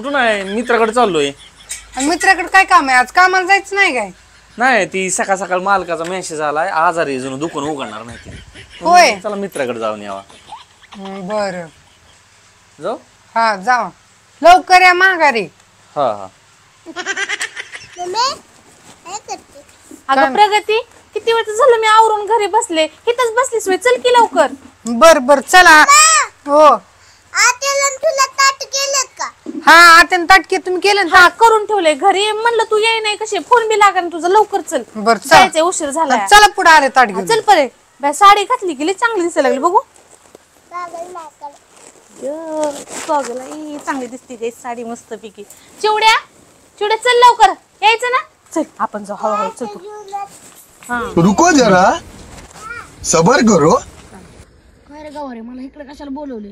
कुठून आहे? मित्राकडे चाललोय. मित्राकडे काय काम आहे? आज कामाला जायचं नाही काय? नाही, ती सकाळ सकाळ मालकाचा मेसेज आलाय, आजारी जणू दुकान उघडणार नाही ती. होय. चला मित्राकडे जाऊन यावा. बर. जाऊ. हा जावा लवकर या माघारी. हा हा. अगं प्रगती, किती वेळ झालं मी आवरून घरी बसले, इथंच बसलीस होय? चल की लवकर. बर बर चला. हो तुला ताट केलं का? हा आता ताटके तुम्ही केलं ना? हा करून ठेवले घरी. म्हणलं तू येई नाही कशी, फोन बी लागा तुझा. लवकर चल. बर जायचंय, उशीर झाला. चला पुढे आले ताट घेऊन. चल परे. बाय साडी घातली गेली, चांगली दिसायला लागली. बघू चांगली दिसते ते साडी मस्त पैकी. चिवड्या चिवड्या चल लवकर यायचं ना. चल आपण जाऊ हळूहळू. चल तू. रुको जरा सबर करो. अरे गावारे मला इकडे कशाला बोलवले?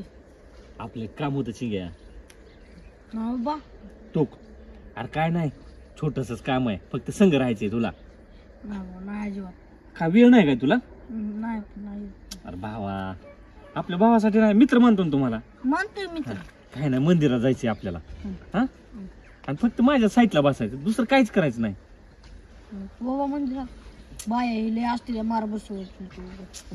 आपले काम होतं चिंग्या. बा तू अरे काय नाही, छोटसच काम आहे, फक्त संग राहायचंय तुला. नाही अजिबात. का वेळ नाही काय तुला? नाही नाही अरे भावा, आपल्या भावासाठी नाही, मित्र म्हणतो ना तुम्हाला. म्हणतोय मी तर. काय नाही, मंदिरात जायचंय आपल्याला. हा, आणि फक्त माझ्या साईडला बसायचं, दुसरं काहीच करायचं नाही. बाबा म्हणजे बाया लय असतील मार बसवत.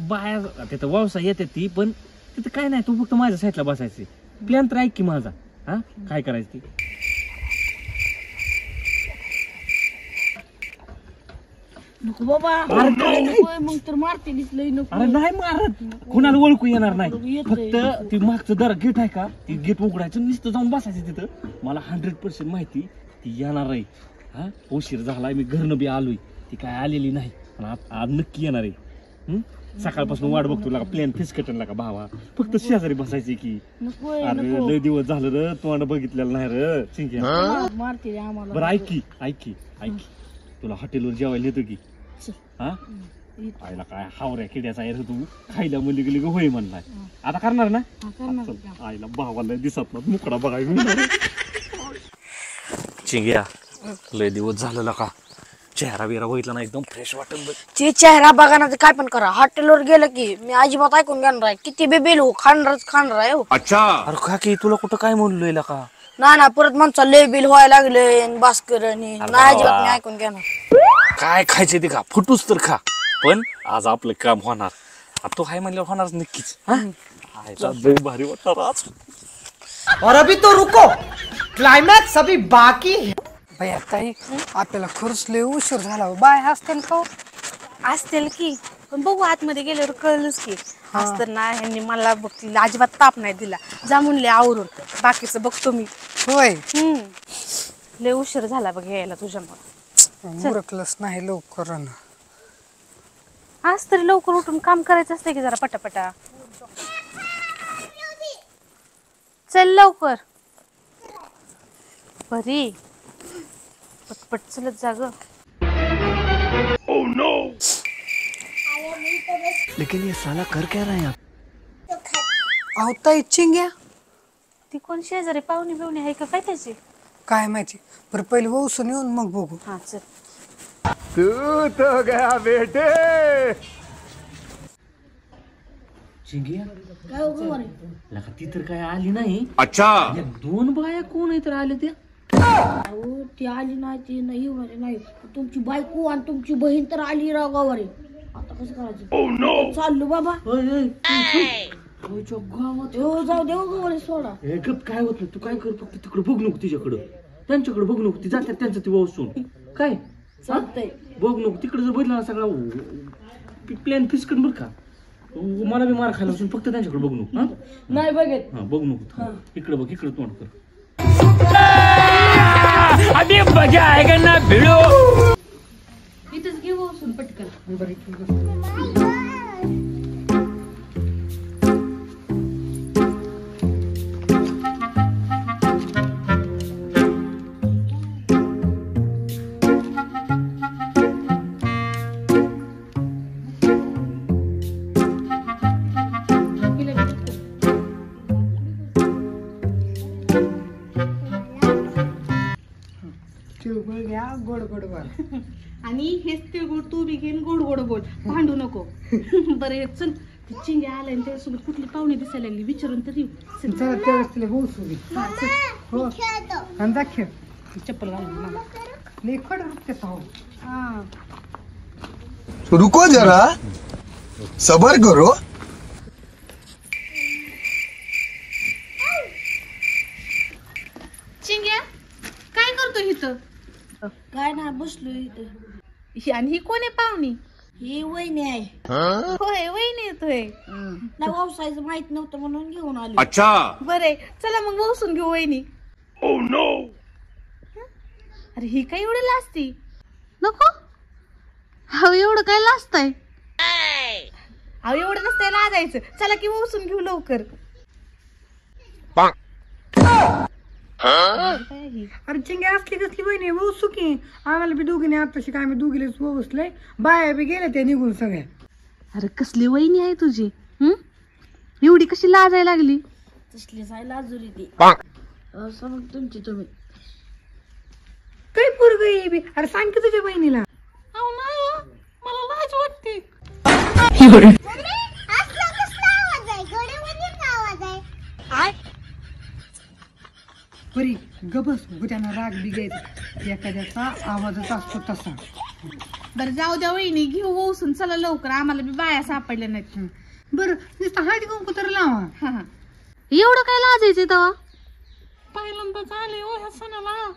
बाहेर तिथं व्यवसाय येते ती, पण तिथं काय नाही, तू फक्त माझ्या साईडला बसायचे. प्लॅन तर ऐक की माझा. हा, काय करायचं ती. नको बाबा. मग तर मारते दिसलंय. नको. अरे नाही मारत, कुणाला ओळखू येणार नाही. फक्त ती मागचं दर गेट आहे का, ती गेट उघडायचं, नुसतं जाऊन बसायचं तिथं. मला 100% माहिती ती येणार आहे. हा, उशीर झालाय, मी घरनं बी आलोय, ती काय आलेली नाही, पण आज नक्की येणार आहे. सकाळपासून वाट बघतो लागा, प्लॅन फिसकटन लागा भावा. फक्त शेजारी बसायचे की. अरे लय दिवस झालं र तोंड बघितलेलं नाही र चिंक्या. मारते आम्हाला. बरं ऐक की, तुला हॉटेलवर जेवायला येतो की. हा, आईला काय हावऱ्या किड्याचा आहे रे तू, खायला मुली गेली होय म्हणलाय. आता करणार ना? आईला भावाला दिसत ना मुकडा बघायला. चिंग्या लय दिवस झालेला का, चेहरा बिरा बघितला ना, एकदम फ्रेश वाटत. ते चेहरा बघा ना, काय पण करा. हॉटेलवर गेलं की मी अजिबात ऐकून घेणार आहे. किती बी बिल हो, खाणार आहे हो. अच्छा. अरे का की तुला कुठं काय म्हणलोय का? ना परत म्हणता लय बिल व्हायला लागले भास्कर आणि नाही अजिबात मी ऐकून घेणार. काय खायचे ते खा, फुटूस तर खा, पण आज आपलं काम होणार. तो हाय म्हणल्यावर होणारच नक्कीच. आयला लय भारी वाटणार आज. और अभी तो रुको, क्लाइमॅक्स अभी बाकी है. बाई ताई, आपल्याला खरंच लय उशीर झाला. बाय असतील का? असतील की, पण बघू आतमध्ये गेल्यावर कळलंच की. आज तर ना ह्यांनी मला बघतील अजिबात ताप नाही दिला. जा म्हणले आवरून, बाकीचं बघतो मी. होय. लय उशीर झाला बघ यायला तुझ्यामुळे. उरकलंच नाही लवकर. आज तरी लवकर उठून काम करायचं असतं की जरा पटापटा. चल लवकर. बरी पटपट चलत जा ग. लेकिन ये साला कर क्या रहा है आप? अहो ताई चिंग्या, ती कोण शेजारी पाहुणे बिवणे आहे का काय त्याची? काय माहिती. बरं पहिले वसून येऊन मग बघू. हा चल. तू तो गया बेटे. चिंग्या काय हो गावारे? लका ती तर काय आली नाही. अच्छा. दोन बाया कोण आहे तर आले त्या? अहो ती आली नाही, ती नाही येणार नाही. तुमची बायको आणि तुमची बहीण तर आली राव गावारे. आता कसं करायचं? चाललो बाबा. गावात जाऊ देऊ गावारे, सोडा. हे गप, काय होत नाही, तू काय कर, फक्त तिकडे बघ नको, तिच्याकडं त्यांच्याकडे बघ नको. ती जातात त्यांचं ती वावसून काय चालतंय. बघ नको. तिकडे जर बघितला सगळा प्लॅन फिसकन बर का, मला बी मार खायला, फक्त त्यांच्याकडे बघ नको. नाही बघत. हा बघ नको, इकडे बघ, इकडे तोंड कर. अभी मजा आएगा ना भिड़ो. इथंच घेऊ बसून पटकन. गोड गोड आणि हेच तिळगुळ तू बी घेऊन गोड गोड बोल, भांडू नको. बरं चल ते चिंग्या आलाय आणि त्याच्यासोबत कुठली पाहुणे दिसायला लागली विचारून तर येऊ. चल. चला तेवढंच तिला बोसू दे. हो आणि जा खेळ. चप्पल घालून मला. लेखड रुपये हो. हा. रुको जरा सबर करो. चिंग्या काय करतो इथं? काय नाही बसलो इथं. आणि ही कोण आहे पाहुणी? ही वहिनी आहे. होय वहिनी येतोय. ना व्यवसायाचं माहित नव्हतं म्हणून घेऊन आली. बरे चला मग बसून घेऊ वहिनी. अरे ही काय एवढी लाजती? नको अहो एवढं काय लाजताय? अहो एवढं नसतंय लाजायचं. चला की बसून घेऊ लवकर. काय ही? अरे चिंग्या असली कसली बहिणी बोसू की आम्हाला बी दोघीने आताशी काय आम्ही दोघीलेच बोसलंय. बाया बी गेल्या त्या निघून सगळ्या. अरे कसली वहिनी आहे तुझी? एवढी कशी लाजायला लागली? तसली जाय लाजुरी ती. असं मग तुमची तुम्ही. काय पोरग आहे बी? अरे सांग की तुझ्या बहिणीला. अहो नाही मला लाज वाटते. बरी गबस त्यांना राग बी घ्यायचा. एखाद्याचा आवाजच असतो तसा. बरं जाऊ द्या वहिनी घेऊ वसून चला लवकर. आम्हाला बी बाया सापडल्या नाहीत. बरं नुसतं हळदी कुंकू तर लावा. हा हा. एवढं काय लाजायचंय तेव्हा? पहिल्यांदाच आले हो ह्या सणाला.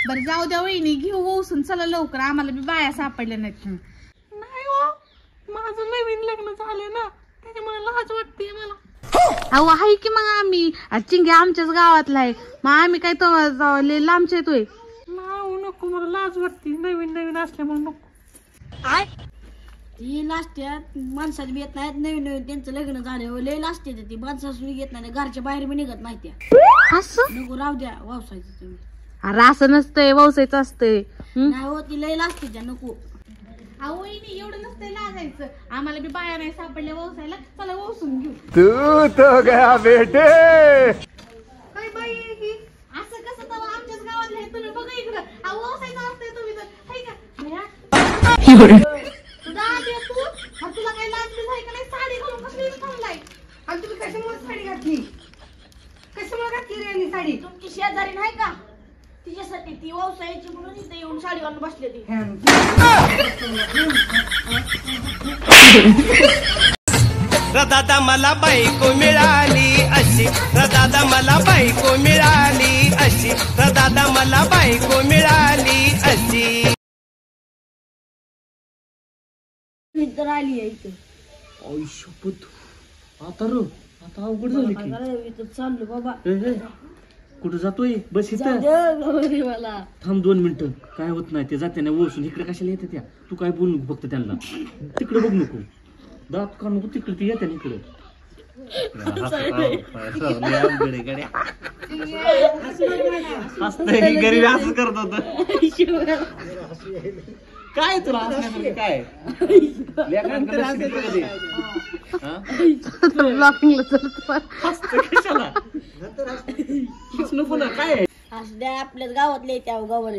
बरं जाऊ द्या वहिनी घेऊ वसून चला लवकर. आम्हाला बी बाया सापडल्या नाहीत. नाही हो माझं नवीन लग्न झाले ना त्याच्यामुळे लाज वाटते मला. अहो आहे की मग आम्ही चिंग्या आमच्याच गावातला आहे. मग आम्ही काय तो लांबचे येतोय. नको मला लाज वाटते नवीन नवीन असल्यामुळे नको. ही लाजत्यात माणसाला बी येत नाहीत. नवीन नवीन त्यांचं लग्न झालं लय लाजते ती. माणसाला येत नाही घरच्या बाहेर बी निघत नाही त्या. असं नको राहू द्या व्यवसायाचं तुम्ही. अरे असं नसतंय व्यवसायचं असतंय. नाही हो ती लय लाजते त्या. नको अहो वहिनी एवढं नसतंय लाजायचं. आम्हाला बी बाया नाही सापडल्या व्यवसायाला. चला वसून घेऊ. तू तो गया बेटे. काय बाई आहे ही? असं कसं तर आमच्याच गावातले आहे. तुम्ही बघा इकडं. अहो व्यवसायचं असतंय तुम्ही तर हाय का? तुझा आजी आहे तू. आणि तुला काही लाज बीज आहे का नाही? साडी घालून कसली इथं थांबलाय? आणि तुम्ही कशामुळे साडी घातली? कशामुळे घातली रे यांनी साडी? तुमची शेजारी नाही का तिच्यासाठी ती व्यवसायाची म्हणून इथे येऊन साडी घालून बसले ती. दादा मला बायको मिळाली अशी. दादा मला बायको मिळाली अशी. दादा मला बायको मिळाली अशी. तर आली आहे इथे. आयुष्यपत आता आता अवघड झाली की. इथं चाललो बाबा. कुठं जातोय? बस इथं मला थांब 2 मिनिटं. काय होत नाही ते जाते ना वसून. इकडे कशाला येते त्या? तू काय बोलू नको फक्त त्यांना. तिकडे बघ नको. दात का नको तिकडे ती येते ना इकडे. गरीब असं करत होत. काय तुला हसण्यासारखं काय? हसतं कशाला? हसू नको ना. काय असं द्या आपल्याच गावातले त्या गावाला